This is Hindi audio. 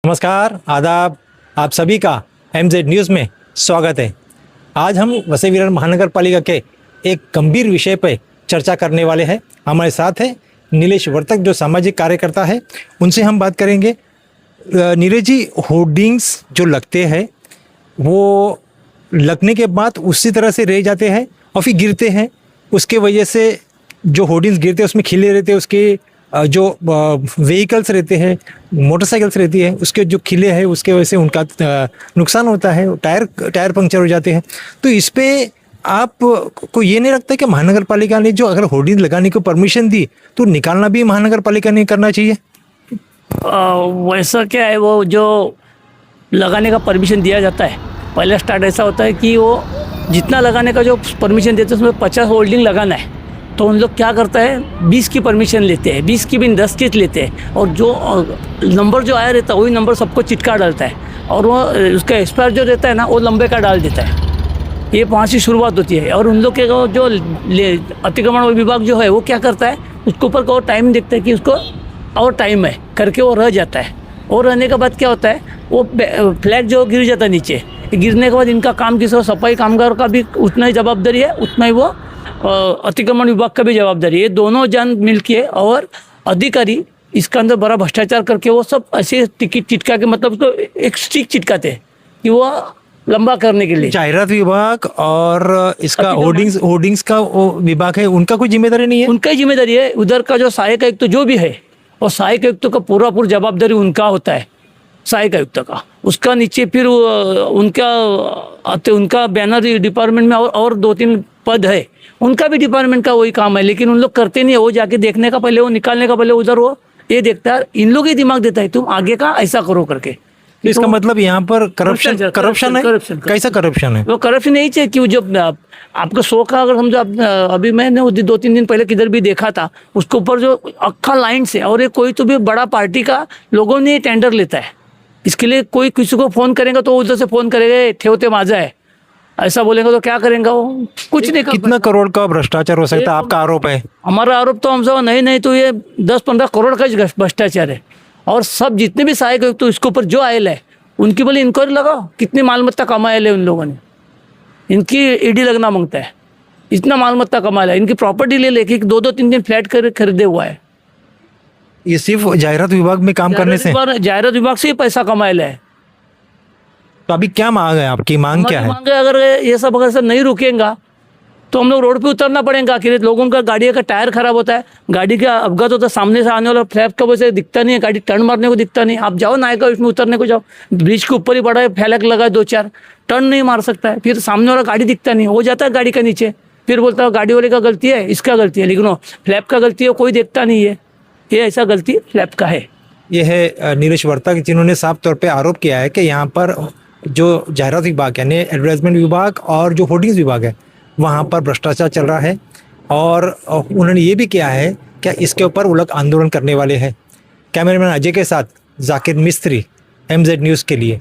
नमस्कार, आदाब। आप सभी का MZ न्यूज़ में स्वागत है। आज हम वसई विरार महानगर पालिका के एक गंभीर विषय पर चर्चा करने वाले हैं। हमारे साथ है नीलेश वर्तक, जो सामाजिक कार्यकर्ता है। उनसे हम बात करेंगे। नीलेश जी, होर्डिंग्स जो लगते हैं वो लगने के बाद उसी तरह से रह जाते हैं और फिर गिरते हैं। उसके वजह से जो होर्डिंग्स गिरते हैं उसमें खिले रहते हैं, उसके जो व्हीकल्स रहते हैं, मोटरसाइकिल्स रहती है, उसके जो खिले हैं उसके वजह से उनका नुकसान होता है, टायर पंक्चर हो जाते हैं। तो इस पे आप को ये नहीं लगता कि महानगर पालिका ने जो अगर होर्डिंग लगाने को परमिशन दी तो निकालना भी महानगर पालिका ने करना चाहिए? वैसा क्या है, वो जो लगाने का परमिशन दिया जाता है, पहले स्टार्ट ऐसा होता है कि वो जितना लगाने का जो परमिशन देते हैं उसमें 50 होल्डिंग लगाना है। तो उन लोग क्या करता है, 20 की परमिशन लेते हैं, 20 की भी 10 की लेते हैं, और जो नंबर जो आया रहता है वही नंबर सबको चिटका डालता है, और वो उसका एक्सपायर जो रहता है ना वो लंबे का डाल देता है। ये वहाँ से शुरुआत होती है। और उन लोग के जो अतिक्रमण विभाग जो है वो क्या करता है, उसके ऊपर का टाइम देखता है कि उसको और टाइम है करके वो रह जाता है। और रहने के बाद क्या होता है, वो फ्लैग जो गिर जाता है नीचे, गिरने के बाद इनका काम किसी सफाई कामगार का भी उतना ही जवाबदारी है, उतना ही वो अतिक्रमण विभाग का भी जवाबदारी है। ये दोनों जन मिलके और अधिकारी इसके अंदर बड़ा भ्रष्टाचार करके वो सब ऐसे टिकट चिटका के, मतलब उसको एक स्टिक चिटकाते हैं कि वो लंबा करने के लिए। जाहिरात विभाग और इसका होर्डिंग्स का विभाग है, उनका कोई जिम्मेदारी नहीं है? उनका ही जिम्मेदारी है। उधर का जो सहायक आयुक्त जो भी है, और सहायक आयुक्त का पूरा जवाबदारी उनका होता है, सहायक आयुक्त का। उसका नीचे फिर उनका बैनर डिपार्टमेंट में और 2-3 पद है, उनका भी डिपार्टमेंट का वही काम है, लेकिन उन लोग करते नहीं है। वो जाके देखने का पहले, वो निकालने का पहले उधर वो ये देखता है, इन लोग ही दिमाग देता है तुम आगे का ऐसा करो करके। तो इसका मतलब यहाँ पर करप्शन है? कैसा करप्शन है? वो करप्शन यही चाहिए कि जो आपको 100 का, अगर समझो अभी मैंने 2-3 दिन पहले किधर भी देखा था, उसके ऊपर जो अक्खा लाइन से, और ये कोई तो भी बड़ा पार्टी का लोगों ने टेंडर लेता है इसके लिए। कोई किसी को फ़ोन करेगा तो उधर से फ़ोन करेगा, ठेवते माझा है, ऐसा बोलेगा तो क्या करेंगे वो? कुछ नहीं। कितना करोड़ का भ्रष्टाचार हो सकता है, आपका आरोप है? हमारा आरोप तो हमसे नहीं तो ये 10-15 करोड़ का भ्रष्टाचार है। और सब जितने भी सहायक तो इसके ऊपर जो आयल है उनकी बोले इंक्वायरी लगाओ, कितनी मालमत्ता कमायल है उन लोगों ने। इनकी ईडी लगना मांगता है, इतना मालमत्ता कमाया है। इनकी प्रॉपर्टी ले लेके 2-3 फ्लैट खरीदे हुआ है। ये सिर्फ जाहिरात विभाग में काम करने से? जाहिरात विभाग से ही पैसा कमाया है। तो अभी क्या मांग है आपकी? मांग क्या है? मांग है, अगर ये सब अगर से नहीं रुकेगा तो हम लोग रोड पे उतरना पड़ेगा। कि लोगों का गाड़ी का टायर खराब होता है, गाड़ी का अपघात होता है, सामने से आने वाला फ्लैप का वजह से दिखता नहीं है, गाड़ी टर्न मारने को दिखता नहीं। आप जाओ नायका उसमें उतरने को जाओ, ब्रिज के ऊपर ही बड़ा है, फैलक लगा 2-4, टर्न नहीं मार सकता है, फिर सामने वाला गाड़ी दिखता नहीं, हो जाता है गाड़ी का नीचे, फिर बोलता है गाड़ी वाले का गलती है, इसका गलती है, लेकिन फ्लैप का गलती है कोई देखता नहीं है। ये ऐसा गलती फ्लैप का है। ये है नीलेश वर्तक, जिन्होंने साफ तौर पर आरोप किया है कि यहाँ पर जो जाहिरात विभाग यानी एडवर्टाइजमेंट विभाग और जो होर्डिंग्स विभाग है वहाँ पर भ्रष्टाचार चल रहा है। और उन्होंने ये भी किया है कि इसके ऊपर वो लोग आंदोलन करने वाले हैं। कैमरामैन अजय के साथ जाकिर मिस्त्री, MZ न्यूज़ के लिए।